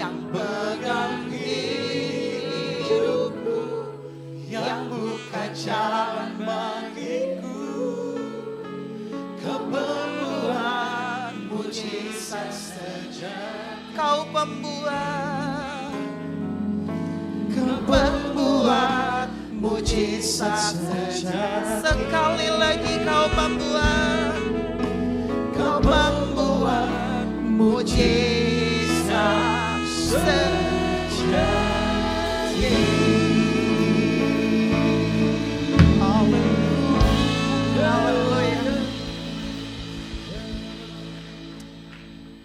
yang pegang hidupku, yang buka jalan bagiku. Kau pembuat mujizat sejati. Kau pembuat mujizat sejati. Sekali lagi kau pembuat mujizat sejati. Haleluya.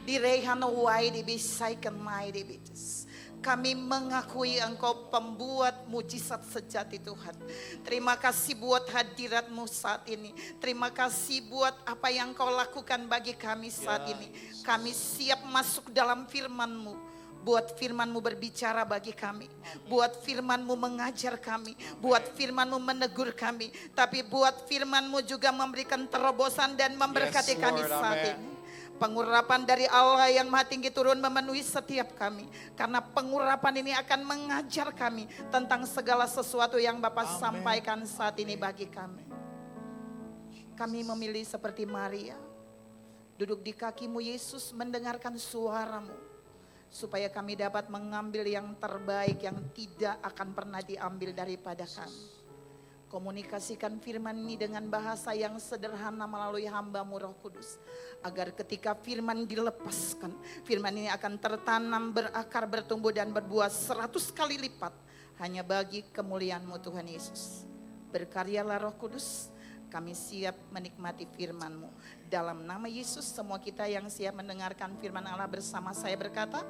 Direhanowai dibisaikan mai dibitis. Kami mengakui Engkau pembuat mujizat sejati Tuhan. Terima kasih buat hadirat-Mu saat ini. Terima kasih buat apa yang Kau lakukan bagi kami saat ini. Kami siap masuk dalam firman-Mu. Buat firman-Mu berbicara bagi kami. Buat firman-Mu mengajar kami. Buat firman-Mu menegur kami. Tapi buat firman-Mu juga memberikan terobosan dan memberkati kami saat ini. Pengurapan dari Allah yang Maha Tinggi turun memenuhi setiap kami. Karena pengurapan ini akan mengajar kami tentang segala sesuatu yang Bapak sampaikan saat ini bagi kami. Kami memilih seperti Maria. Duduk di kaki-Mu Yesus mendengarkan suara-Mu. Supaya kami dapat mengambil yang terbaik yang tidak akan pernah diambil daripada kami. Komunikasikan firman ini dengan bahasa yang sederhana melalui hamba-Mu Roh Kudus. Agar ketika firman dilepaskan, firman ini akan tertanam, berakar, bertumbuh dan berbuah 100 kali lipat. Hanya bagi kemuliaan-Mu Tuhan Yesus. Berkaryalah Roh Kudus, kami siap menikmati firman-Mu. Dalam nama Yesus semua kita yang siap mendengarkan firman Allah bersama saya berkata,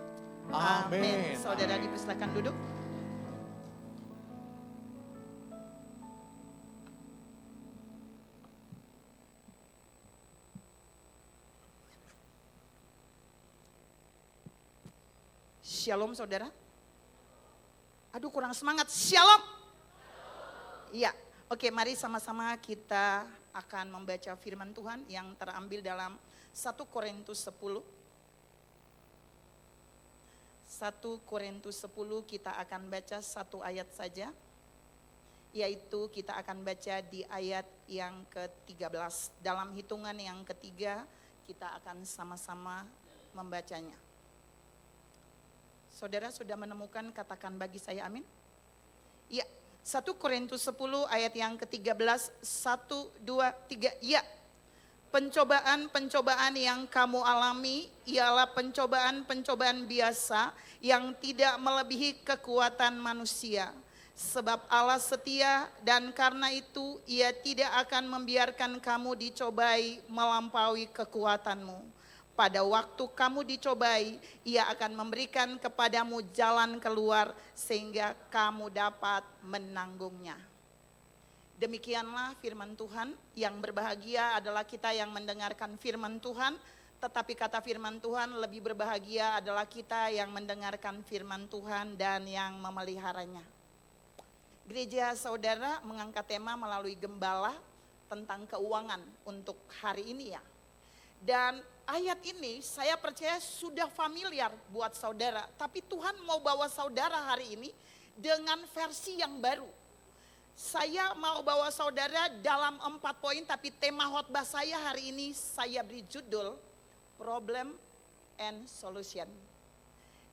amin. Saudara dipersilakan duduk. Shalom saudara. Aduh kurang semangat. Shalom. Iya. Oke, mari sama-sama kita akan membaca firman Tuhan yang terambil dalam 1 Korintus 10. 1 Korintus 10 kita akan baca satu ayat saja. Yaitu kita akan baca di ayat yang ke-13. Dalam hitungan yang ketiga kita akan sama-sama membacanya. Saudara sudah menemukan, katakan bagi saya amin. Ya, 1 Korintus 10 ayat yang ke-13, 1, 2, 3, ya. Pencobaan-pencobaan yang kamu alami ialah pencobaan-pencobaan biasa yang tidak melebihi kekuatan manusia. Sebab Allah setia dan karena itu Ia tidak akan membiarkan kamu dicobai melampaui kekuatanmu. Pada waktu kamu dicobai, Ia akan memberikan kepadamu jalan keluar sehingga kamu dapat menanggungnya. Demikianlah firman Tuhan. Yang berbahagia adalah kita yang mendengarkan firman Tuhan. Tetapi kata firman Tuhan, lebih berbahagia adalah kita yang mendengarkan firman Tuhan dan yang memeliharanya. Gereja saudara mengangkat tema melalui gembala tentang keuangan untuk hari ini ya. Dan ayat ini saya percaya sudah familiar buat saudara. Tapi Tuhan mau bawa saudara hari ini dengan versi yang baru. Saya mau bawa saudara dalam 4 poin, tapi tema khotbah saya hari ini saya beri judul Problem and Solution.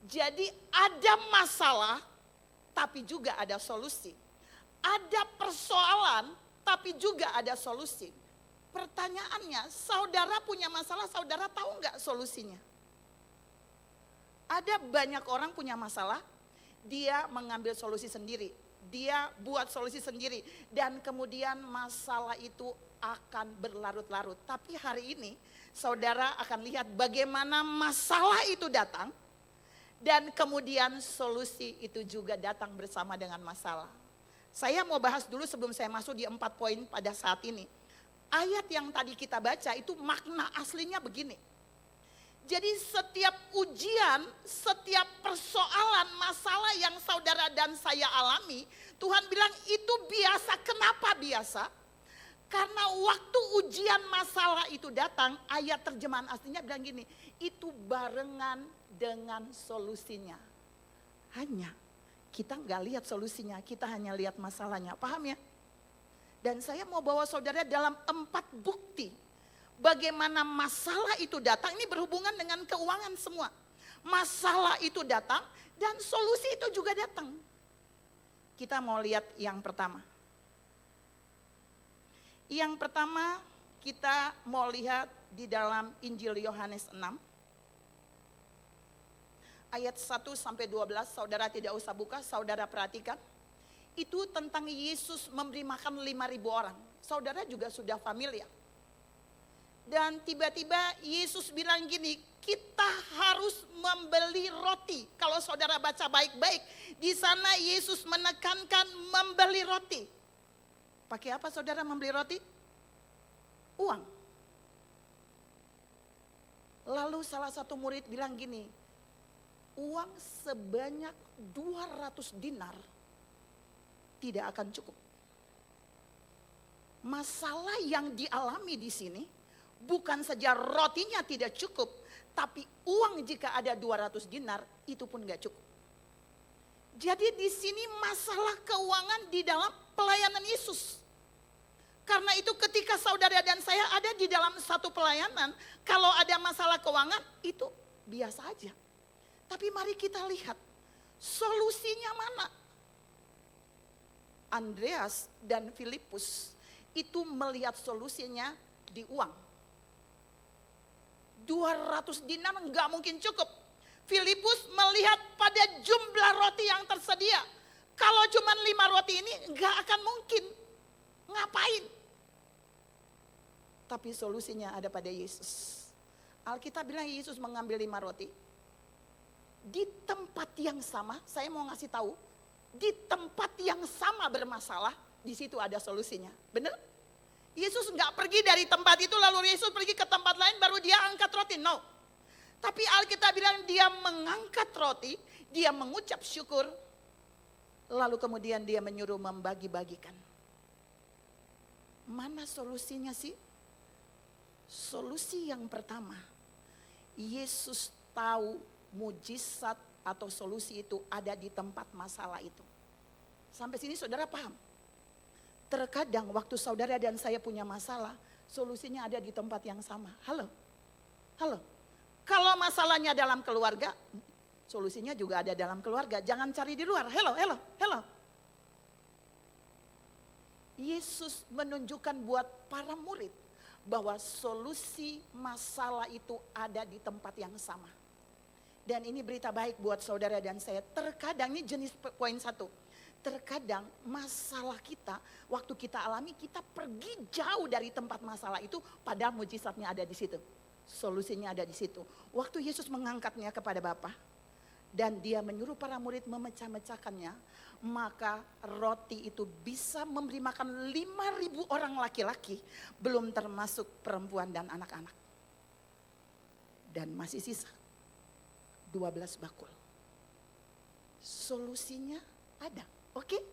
Jadi ada masalah tapi juga ada solusi. Ada persoalan tapi juga ada solusi. Pertanyaannya, saudara punya masalah, saudara tahu nggak solusinya? Ada banyak orang punya masalah, dia mengambil solusi sendiri. Dia buat solusi sendiri dan kemudian masalah itu akan berlarut-larut. Tapi hari ini saudara akan lihat bagaimana masalah itu datang dan kemudian solusi itu juga datang bersama dengan masalah. Saya mau bahas dulu sebelum saya masuk di 4 poin pada saat ini. Ayat yang tadi kita baca itu makna aslinya begini. Jadi setiap ujian, setiap persoalan, masalah yang saudara dan saya alami, Tuhan bilang itu biasa. Kenapa biasa? Karena waktu ujian masalah itu datang, ayat terjemahan aslinya bilang gini, itu barengan dengan solusinya. Hanya kita nggak lihat solusinya, kita hanya lihat masalahnya. Paham ya? Dan saya mau bawa saudara dalam 4 bukti bagaimana masalah itu datang. Ini berhubungan dengan keuangan semua. Masalah itu datang dan solusi itu juga datang. Kita mau lihat yang pertama. Yang pertama kita mau lihat di dalam Injil Yohanes 6. Ayat 1 sampai 12, saudara tidak usah buka, saudara perhatikan. Itu tentang Yesus memberi makan 5.000 orang. Saudara juga sudah familiar. Dan tiba-tiba Yesus bilang gini, kita harus membeli roti. Kalau saudara baca baik-baik, di sana Yesus menekankan membeli roti. Pakai apa saudara membeli roti? Uang. Lalu salah satu murid bilang gini, uang sebanyak 200 dinar tidak akan cukup. Masalah yang dialami di sini bukan saja rotinya tidak cukup, tapi uang jika ada 200 dinar itu pun gak cukup. Jadi di sini masalah keuangan di dalam pelayanan Yesus. Karena itu ketika saudara dan saya ada di dalam satu pelayanan, kalau ada masalah keuangan itu biasa aja. Tapi mari kita lihat solusinya mana. Andreas dan Filipus itu melihat solusinya di uang. 200 dinar enggak mungkin cukup. Filipus melihat pada jumlah roti yang tersedia. Kalau cuma 5 roti ini enggak akan mungkin. Ngapain? Tapi solusinya ada pada Yesus. Alkitab bilang Yesus mengambil 5 roti. Di tempat yang sama, saya mau ngasih tahu, di tempat yang sama bermasalah, di situ ada solusinya. Benar? Yesus nggak pergi dari tempat itu lalu Yesus pergi ke tempat lain baru dia angkat roti. No. Tapi Alkitab bilang dia mengangkat roti, dia mengucap syukur, lalu kemudian dia menyuruh membagi-bagikan. Mana solusinya sih? Solusi yang pertama, Yesus tahu mujizat atau solusi itu ada di tempat masalah itu. Sampai sini saudara paham? Terkadang waktu saudara dan saya punya masalah, solusinya ada di tempat yang sama. Halo? Halo? Kalau masalahnya dalam keluarga, solusinya juga ada dalam keluarga. Jangan cari di luar. Hello, hello, hello. Yesus menunjukkan buat para murid bahwa solusi masalah itu ada di tempat yang sama. Dan ini berita baik buat saudara dan saya. Terkadang ini jenis poin 1. Terkadang masalah kita, waktu kita alami kita pergi jauh dari tempat masalah itu, padahal mujizatnya ada di situ. Solusinya ada di situ. Waktu Yesus mengangkatnya kepada Bapa dan dia menyuruh para murid memecah-mecahkannya, maka roti itu bisa memberi makan 5.000 orang laki-laki, belum termasuk perempuan dan anak-anak. Dan masih sisa 12 bakul. Solusinya ada. Oke?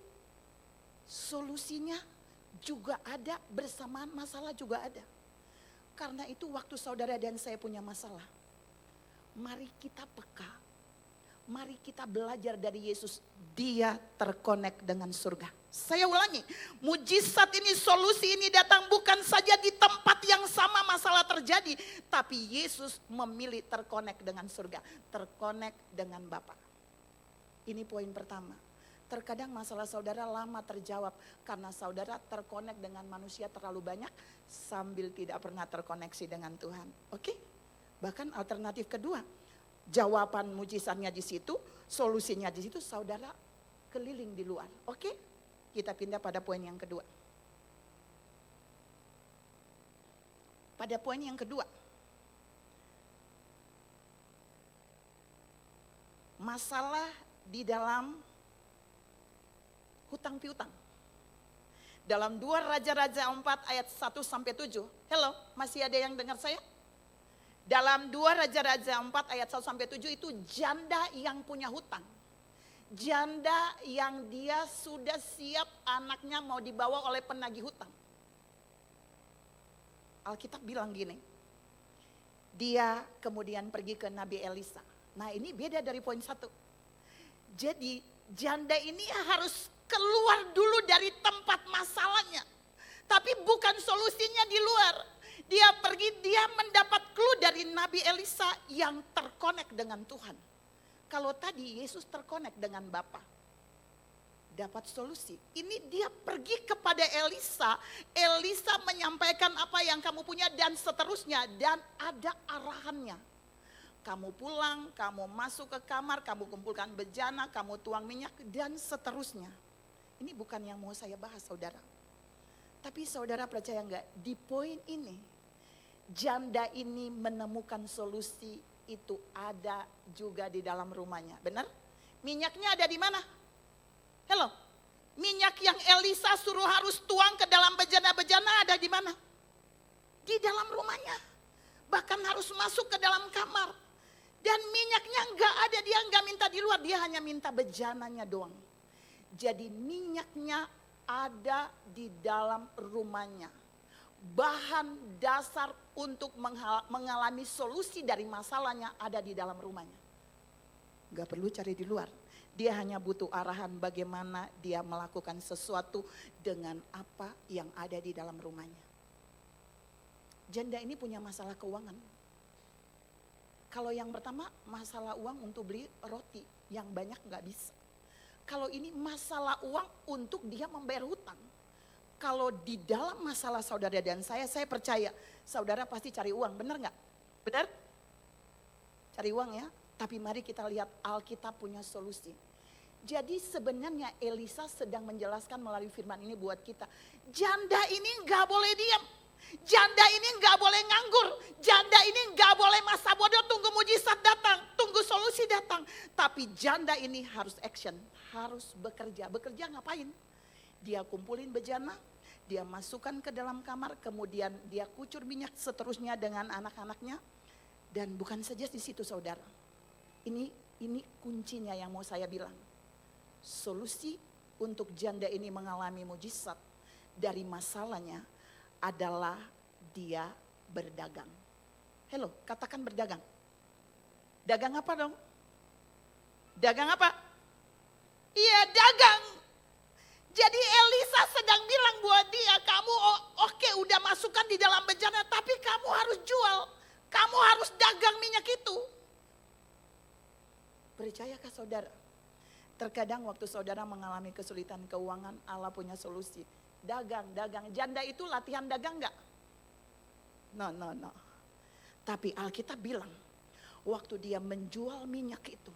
Solusinya juga ada, bersamaan masalah juga ada. Karena itu waktu saudara dan saya punya masalah, mari kita peka. Mari kita belajar dari Yesus. Dia terkonek dengan surga. Saya ulangi, mujizat ini, solusi ini datang bukan saja di tempat yang sama masalah terjadi. Tapi Yesus memilih terkonek dengan surga. Terkonek dengan Bapa. Ini poin pertama. Terkadang masalah saudara lama terjawab karena saudara terkonek dengan manusia terlalu banyak sambil tidak pernah terkoneksi dengan Tuhan. Oke? Bahkan alternatif kedua, jawaban mujizatnya di situ, solusinya di situ, saudara keliling di luar. Oke? Kita pindah pada poin yang kedua. Pada poin yang kedua, masalah di dalam hutang piutang. Dalam 2 Raja-Raja 4 ayat 1 sampai 7. Hello, masih ada yang dengar saya? Dalam 2 Raja-Raja 4 ayat 1 sampai 7 itu janda yang punya hutang. Janda yang dia sudah siap anaknya mau dibawa oleh penagih hutang. Alkitab bilang gini, dia kemudian pergi ke Nabi Elisa. Nah ini beda dari poin 1. Jadi janda ini harus keluar dulu dari tempat masalahnya. Tapi bukan solusinya di luar. Dia pergi, dia mendapat clue dari Nabi Elisa yang terkonek dengan Tuhan. Kalau tadi Yesus terkonek dengan Bapa, dapat solusi. Ini dia pergi kepada Elisa. Elisa menyampaikan apa yang kamu punya dan seterusnya. Dan ada arahannya. Kamu pulang, kamu masuk ke kamar, kamu kumpulkan bejana, kamu tuang minyak dan seterusnya. Ini bukan yang mau saya bahas saudara. Tapi saudara percaya enggak, di poin ini janda ini menemukan solusi itu ada juga di dalam rumahnya. Benar? Minyaknya ada di mana? Hello? Minyak yang Elisa suruh harus tuang ke dalam bejana-bejana ada di mana? Di dalam rumahnya. Bahkan harus masuk ke dalam kamar. Dan minyaknya enggak ada, dia enggak minta di luar, dia hanya minta bejananya doang. Jadi minyaknya ada di dalam rumahnya. Bahan dasar untuk mengalami solusi dari masalahnya ada di dalam rumahnya. Gak perlu cari di luar. Dia hanya butuh arahan bagaimana dia melakukan sesuatu dengan apa yang ada di dalam rumahnya. Janda ini punya masalah keuangan. Kalau yang pertama masalah uang untuk beli roti yang banyak gak bisa. Kalau ini masalah uang untuk dia membayar hutang. Kalau di dalam masalah saudara dan saya percaya saudara pasti cari uang, benar gak? Benar? Cari uang ya, tapi mari kita lihat Alkitab punya solusi. Jadi sebenarnya Elisa sedang menjelaskan melalui firman ini buat kita. Janda ini gak boleh diam. Janda ini gak boleh nganggur. Janda ini gak boleh masa bodoh tunggu mujizat datang. Tunggu solusi datang. Tapi janda ini harus action. Harus bekerja. Bekerja ngapain? Dia kumpulin bejana. Dia masukkan ke dalam kamar. Kemudian dia kucur minyak seterusnya dengan anak-anaknya. Dan bukan saja di situ saudara. Ini kuncinya yang mau saya bilang. Solusi untuk janda ini mengalami mujizat dari masalahnya adalah dia berdagang. Hello, katakan berdagang. Dagang apa dong? Dagang apa? Iya, dagang. Jadi Elisa sedang bilang buat dia, kamu oke, udah masukkan di dalam bejana, tapi kamu harus jual. Kamu harus dagang minyak itu. Percayakah saudara? Terkadang waktu saudara mengalami kesulitan keuangan, Allah punya solusi. Dagang. Janda itu latihan dagang enggak? No. Tapi Alkitab bilang, waktu dia menjual minyak itu,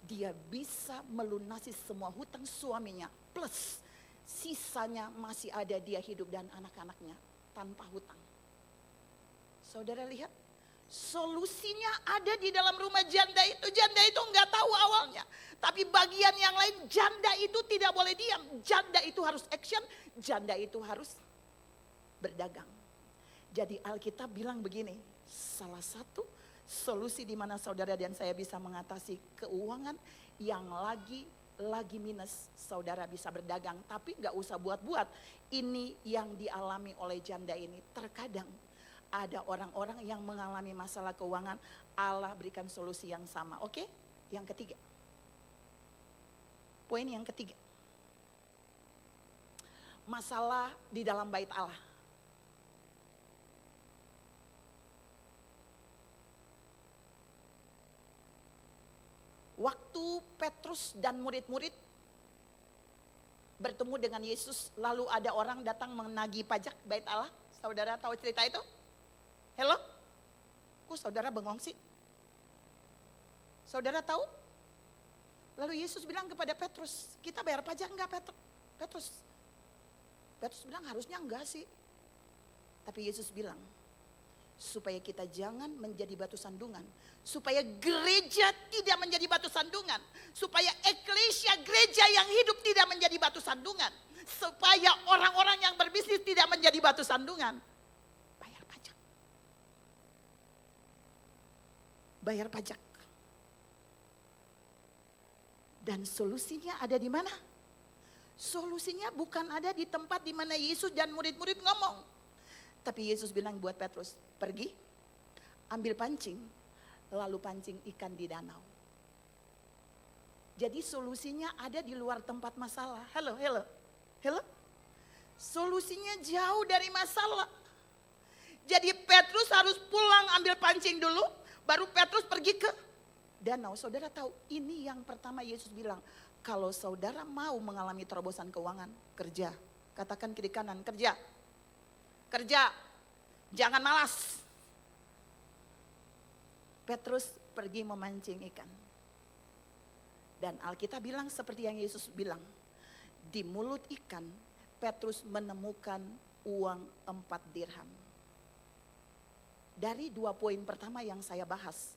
dia bisa melunasi semua hutang suaminya. Plus sisanya masih ada dia hidup dan anak-anaknya tanpa hutang. Saudara lihat, solusinya ada di dalam rumah janda itu. Janda itu enggak tahu awalnya. Tapi bagian yang lain, janda itu tidak boleh diam. Janda itu harus action, janda itu harus berdagang. Jadi Alkitab bilang begini, salah satu solusi di mana saudara dan saya bisa mengatasi keuangan yang lagi minus, saudara bisa berdagang. Tapi gak usah buat-buat, ini yang dialami oleh janda ini. Terkadang ada orang-orang yang mengalami masalah keuangan, Allah berikan solusi yang sama. Oke, yang ketiga. Poin yang ketiga. Masalah di dalam bait Allah. Waktu Petrus dan murid-murid bertemu dengan Yesus, lalu ada orang datang menagih pajak bait Allah. Saudara tahu cerita itu? Hello? Kok saudara bengong sih? Saudara tahu? Lalu Yesus bilang kepada Petrus, kita bayar pajak enggak Petrus? Petrus bilang harusnya enggak sih. Tapi Yesus bilang, supaya kita jangan menjadi batu sandungan. Supaya gereja tidak menjadi batu sandungan. Supaya eklesia gereja yang hidup tidak menjadi batu sandungan. Supaya orang-orang yang berbisnis tidak menjadi batu sandungan. Bayar pajak. Bayar pajak. Dan solusinya ada di mana? Solusinya bukan ada di tempat di mana Yesus dan murid-murid ngomong. Tapi Yesus bilang buat Petrus, pergi, ambil pancing, lalu pancing ikan di danau. Jadi solusinya ada di luar tempat masalah. Halo. Solusinya jauh dari masalah. Jadi Petrus harus pulang ambil pancing dulu, baru Petrus pergi ke danau. Saudara tahu, ini yang pertama Yesus bilang, kalau saudara mau mengalami terobosan keuangan, kerja. Katakan kiri kanan, kerja. Kerja, jangan malas. Petrus pergi memancing ikan. Dan Alkitab bilang seperti yang Yesus bilang, di mulut ikan Petrus menemukan uang 4 dirham. Dari 2 poin pertama yang saya bahas,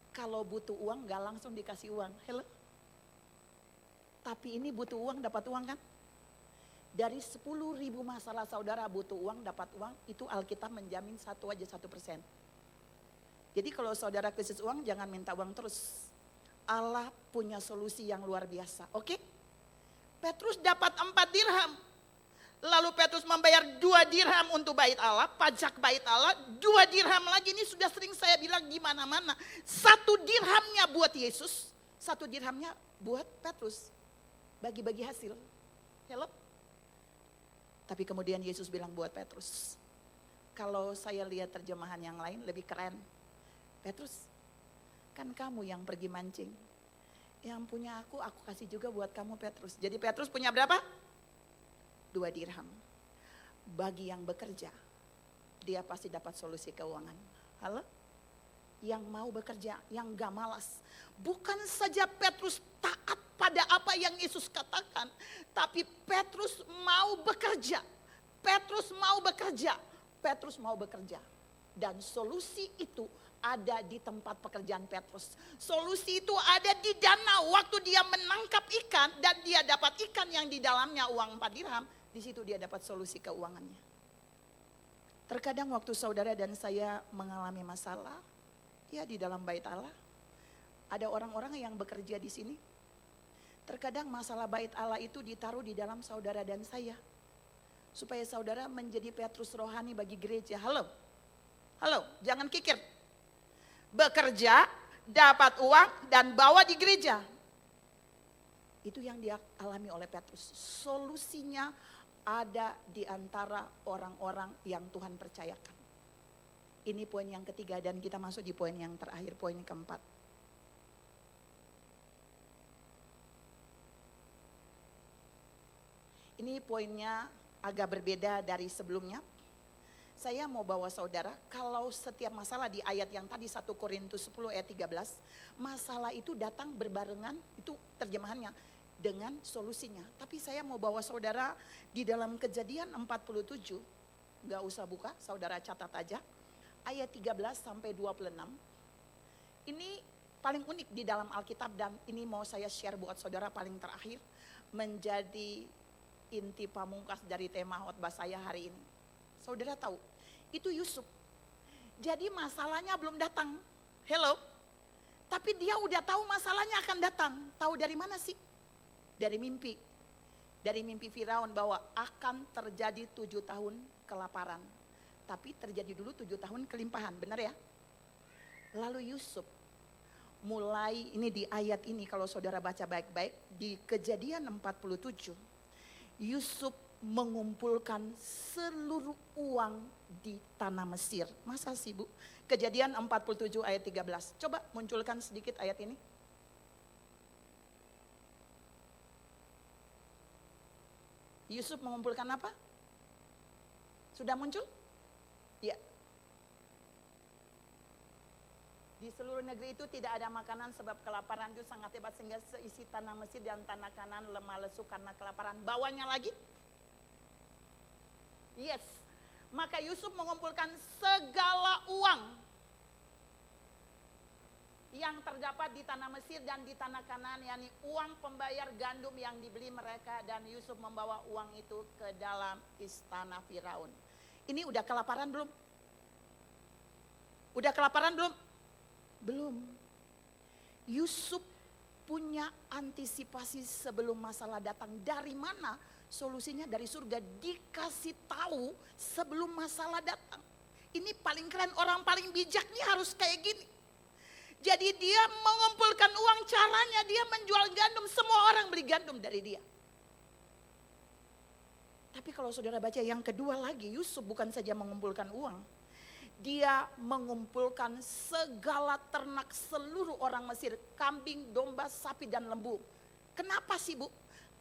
kalau butuh uang gak langsung dikasih uang. Tapi ini butuh uang, dapat uang kan? Dari 10.000 masalah saudara butuh uang, dapat uang, itu Alkitab menjamin 1% aja. Jadi kalau saudara krisis uang jangan minta uang terus. Allah punya solusi yang luar biasa, oke? Petrus dapat 4 dirham. Lalu Petrus membayar 2 dirham untuk bait Allah, pajak bait Allah, 2 dirham lagi, ini sudah sering saya bilang di mana-mana. 1 dirhamnya buat Yesus, 1 dirhamnya buat Petrus. Bagi-bagi hasil. Tapi kemudian Yesus bilang buat Petrus, kalau saya lihat terjemahan yang lain lebih keren. Petrus, kan kamu yang pergi mancing. Yang punya aku kasih juga buat kamu Petrus. Jadi Petrus punya berapa? 2 dirham. Bagi yang bekerja, dia pasti dapat solusi keuangan. Halo? Yang mau bekerja, yang gak malas. Bukan saja Petrus taat pada apa yang Yesus katakan, tapi Petrus mau bekerja. Petrus mau bekerja. Petrus mau bekerja. Dan solusi itu ada di tempat pekerjaan Petrus. Solusi itu ada di danau. Waktu dia menangkap ikan dan dia dapat ikan yang di dalamnya uang 4 dirham. Di situ dia dapat solusi keuangannya. Terkadang waktu saudara dan saya mengalami masalah, ya di dalam bait Allah, ada orang-orang yang bekerja di sini. Terkadang masalah bait Allah itu ditaruh di dalam saudara dan saya. Supaya saudara menjadi Petrus rohani bagi gereja. Halo, jangan kikir. Bekerja, dapat uang dan bawa di gereja. Itu yang dia alami oleh Petrus. Solusinya ada di antara orang-orang yang Tuhan percayakan. Ini poin yang ketiga dan kita masuk di poin yang terakhir, poin keempat. Ini poinnya agak berbeda dari sebelumnya. Saya mau bawa saudara, kalau setiap masalah di ayat yang tadi 1 Korintus 10 ayat 13, masalah itu datang berbarengan, itu terjemahannya, dengan solusinya. Tapi saya mau bawa saudara di dalam Kejadian 47, gak usah buka, saudara catat aja, ayat 13 sampai 26. Ini paling unik di dalam Alkitab dan ini mau saya share buat saudara paling terakhir, menjadi inti pamungkas dari tema khotbah saya hari ini. Saudara tahu, itu Yusuf. Jadi masalahnya belum datang. Tapi dia udah tahu masalahnya akan datang. Tahu dari mana sih? Dari mimpi. Dari mimpi Firaun bahwa akan terjadi 7 tahun kelaparan. Tapi terjadi dulu 7 tahun kelimpahan, benar ya? Lalu Yusuf mulai, ini di ayat ini kalau saudara baca baik-baik, di Kejadian 47, Yusuf mengumpulkan seluruh uang di tanah Mesir. Masa sih Bu? Kejadian 47 ayat 13. Coba munculkan sedikit ayat ini. Yusuf mengumpulkan apa? Sudah muncul? Ya. Di seluruh negeri itu tidak ada makanan sebab kelaparan itu sangat hebat sehingga seisi tanah Mesir dan tanah Kanaan lemah lesu karena kelaparan. Bawahnya lagi? Yes, maka Yusuf mengumpulkan segala uang yang terdapat di tanah Mesir dan di tanah Kanaan, yakni uang pembayar gandum yang dibeli mereka, dan Yusuf membawa uang itu ke dalam istana Firaun. Ini udah kelaparan belum? Udah kelaparan belum? Belum. Yusuf punya antisipasi sebelum masalah datang. Dari mana? Solusinya dari surga, dikasih tahu sebelum masalah datang. Ini paling keren, orang paling bijak nih harus kayak gini. Jadi dia mengumpulkan uang, caranya dia menjual gandum. Semua orang beli gandum dari dia. Tapi kalau saudara baca yang kedua lagi, Yusuf bukan saja mengumpulkan uang. Dia mengumpulkan segala ternak seluruh orang Mesir. Kambing, domba, sapi dan lembu. Kenapa sih Bu?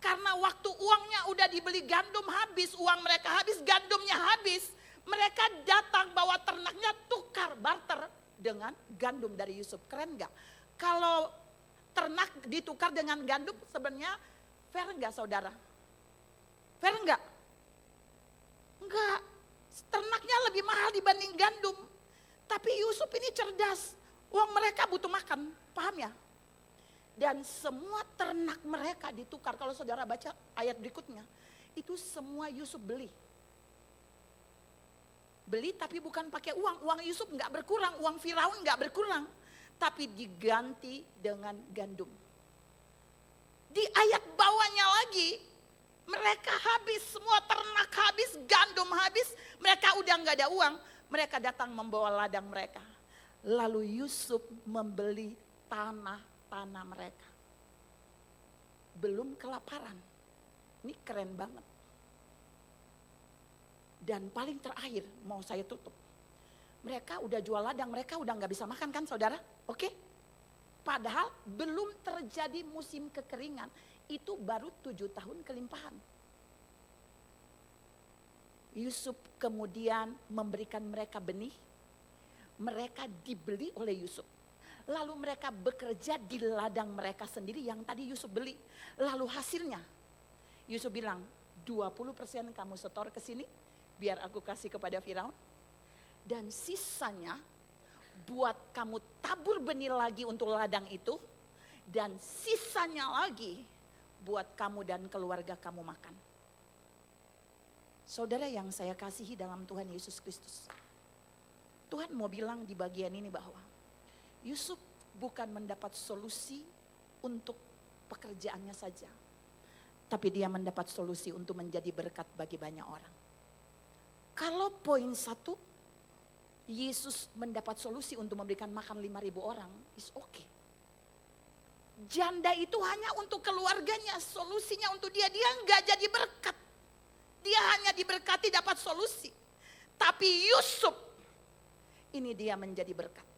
Karena waktu uangnya udah dibeli gandum habis, uang mereka habis, gandumnya habis. Mereka datang bawa ternaknya tukar, barter dengan gandum dari Yusuf. Keren gak? Kalau ternak ditukar dengan gandum sebenarnya fair gak saudara? Fair gak? Enggak, ternaknya lebih mahal dibanding gandum. Tapi Yusuf ini cerdas, uang mereka butuh makan, paham ya? Dan semua ternak mereka ditukar, kalau saudara baca ayat berikutnya, itu semua Yusuf beli. Beli tapi bukan pakai uang, uang Yusuf enggak berkurang, uang Firaun enggak berkurang. Tapi diganti dengan gandum. Di ayat bawahnya lagi, mereka habis, semua ternak habis, gandum habis, mereka udah gak ada uang. Mereka datang membawa ladang mereka. Lalu Yusuf membeli tanah mereka. Belum kelaparan. Ini keren banget. Dan paling terakhir, mau saya tutup. Mereka udah jual ladang, mereka udah gak bisa makan kan saudara? Oke? Padahal belum terjadi musim kekeringan. Itu baru 7 tahun kelimpahan. Yusuf kemudian memberikan mereka benih. Mereka dibeli oleh Yusuf. Lalu mereka bekerja di ladang mereka sendiri yang tadi Yusuf beli. Lalu hasilnya Yusuf bilang 20% kamu setor ke sini biar aku kasih kepada Firaun. Dan sisanya buat kamu tabur benih lagi untuk ladang itu. Dan sisanya lagi buat kamu dan keluarga kamu makan. Saudara yang saya kasihi dalam Tuhan Yesus Kristus. Tuhan mau bilang di bagian ini bahwa Yusuf bukan mendapat solusi untuk pekerjaannya saja. Tapi dia mendapat solusi untuk menjadi berkat bagi banyak orang. Kalau poin 1, Yesus mendapat solusi untuk memberikan makan 5.000 orang, is okay. Janda itu hanya untuk keluarganya, solusinya untuk dia enggak jadi berkat. Dia hanya diberkati dapat solusi. Tapi Yusuf, ini dia menjadi berkat.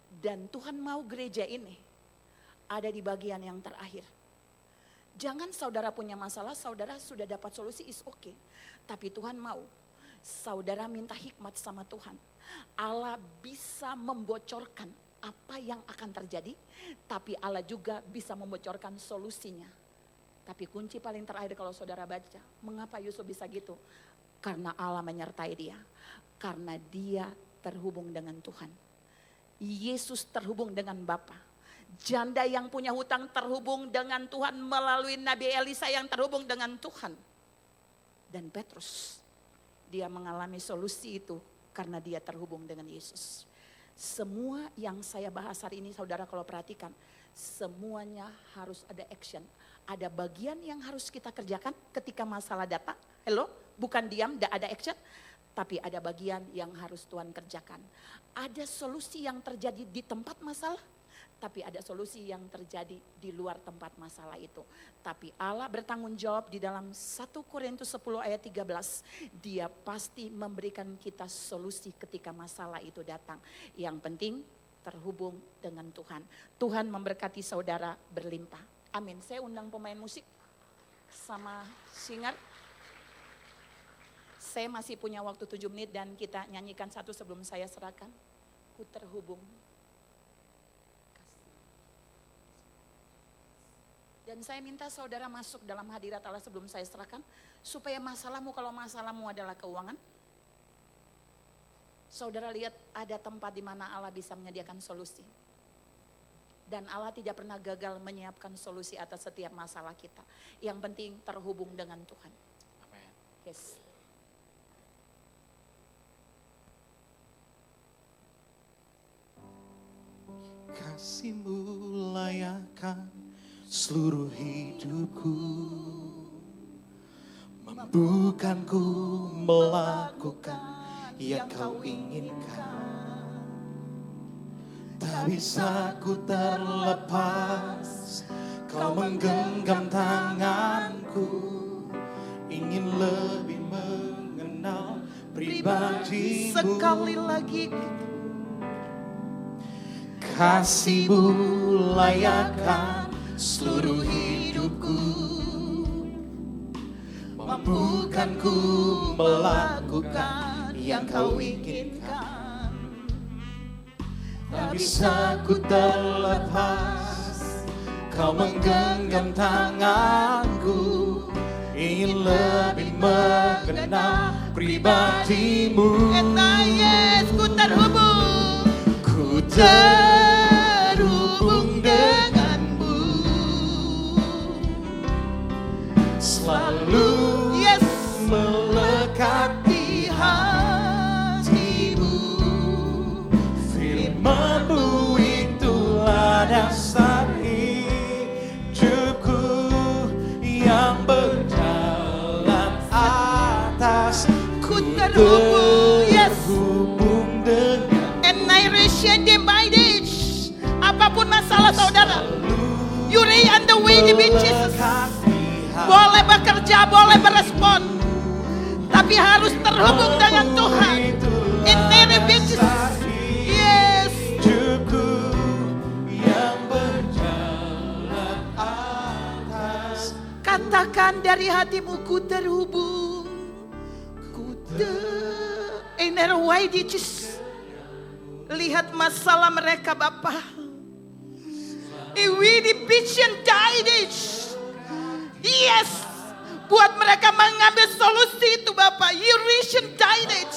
Dan Tuhan mau gereja ini ada di bagian yang terakhir. Jangan saudara punya masalah, saudara sudah dapat solusi, is okay. Tapi Tuhan mau, saudara minta hikmat sama Tuhan. Allah bisa membocorkan apa yang akan terjadi, tapi Allah juga bisa membocorkan solusinya. Tapi kunci paling terakhir kalau saudara baca, mengapa Yusuf bisa gitu? Karena Allah menyertai dia, karena dia terhubung dengan Tuhan. Yesus terhubung dengan Bapa. Janda yang punya hutang terhubung dengan Tuhan melalui Nabi Elisa yang terhubung dengan Tuhan. Dan Petrus, dia mengalami solusi itu karena dia terhubung dengan Yesus. Semua yang saya bahas hari ini saudara kalau perhatikan, semuanya harus ada action. Ada bagian yang harus kita kerjakan ketika masalah datang. Hello, bukan diam, tidak ada action. Tapi ada bagian yang harus Tuhan kerjakan. Ada solusi yang terjadi di tempat masalah. Tapi ada solusi yang terjadi di luar tempat masalah itu. Tapi Allah bertanggung jawab di dalam 1 Korintus 10 ayat 13. Dia pasti memberikan kita solusi ketika masalah itu datang. Yang penting terhubung dengan Tuhan. Tuhan memberkati saudara berlimpah. Amin. Saya undang pemain musik sama singer. Saya masih punya waktu 7 menit dan kita nyanyikan satu sebelum saya serahkan. Ku terhubung. Dan saya minta saudara masuk dalam hadirat Allah sebelum saya serahkan. Supaya masalahmu, kalau masalahmu adalah keuangan. Saudara lihat ada tempat di mana Allah bisa menyediakan solusi. Dan Allah tidak pernah gagal menyiapkan solusi atas setiap masalah kita. Yang penting terhubung dengan Tuhan. Amin. Yes. Kasih-Mu layakan seluruh hidupku, mampukanku melakukan yang Kau inginkan. Tak bisa ku terlepas, kau menggenggam tanganku, ingin lebih mengenal pribadimu. Sekali lagi Kasih-Mu layakkan seluruh hidupku, mampukan ku melakukan yang kau inginkan. Tak bisa ku terlepas, kau menggenggam tanganku, ingin lebih mengenal pribadimu. Yes, ku terhubung. Ku terhubung denganmu, selalu Yes, melekat di hatimu. Firman-Mu itulah dasar hidupku, yang berjalan atas. ku terhubung. Yes, Terhubung dengan apapun masalah saudara, you lay on the way with Jesus. Boleh bekerja, boleh berespon, tapi harus terhubung dengan Tuhan. In every Jesus. Yes. hidupku yang berjalan atas. Katakan dari hatimu, ku terhubung. In every way Jesus. Lihat masalah mereka Bapa. Iwidi vision died. Yes. Buat mereka mengambil solusi itu Bapa. Vision died.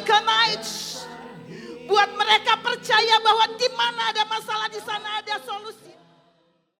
Night. Buat mereka percaya bahwa di mana ada masalah di sana ada solusi.